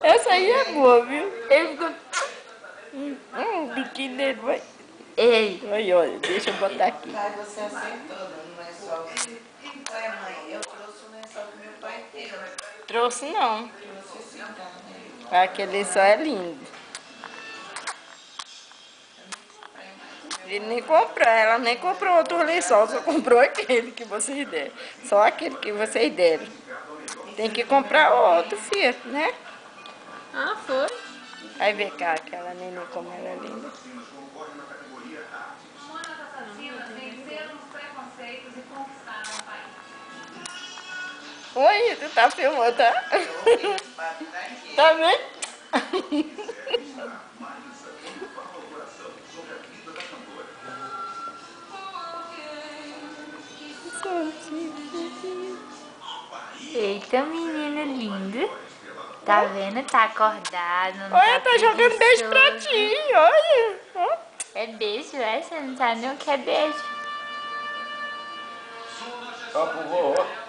Essa aí é boa, viu? Ele ficou... O biquinho dele vai. Ei. Olha, deixa eu botar aqui. Pai, você aceitou no lençol. Pai, mãe, eu trouxe o lençol que meu pai teve. Trouxe não. Trouxe esse então. Aquele lençol é lindo. Ele nem comprou, ela nem comprou outro lençol, só comprou aquele que vocês deram. Só aquele que vocês deram. Tem que comprar outro, filho, né? Ah, foi? Aí vê cá, aquela neném como ela é linda. Oi, tu tá filmando, tá? Tá vendo? Eita, menino lindo. Tá vendo? Tá acordado. Não Olha, tá tá jogando beijo pra preguiçoso. ti, olha. Ó. É beijo, é? Você não sabe nem o que é beijo. Só pro vovô.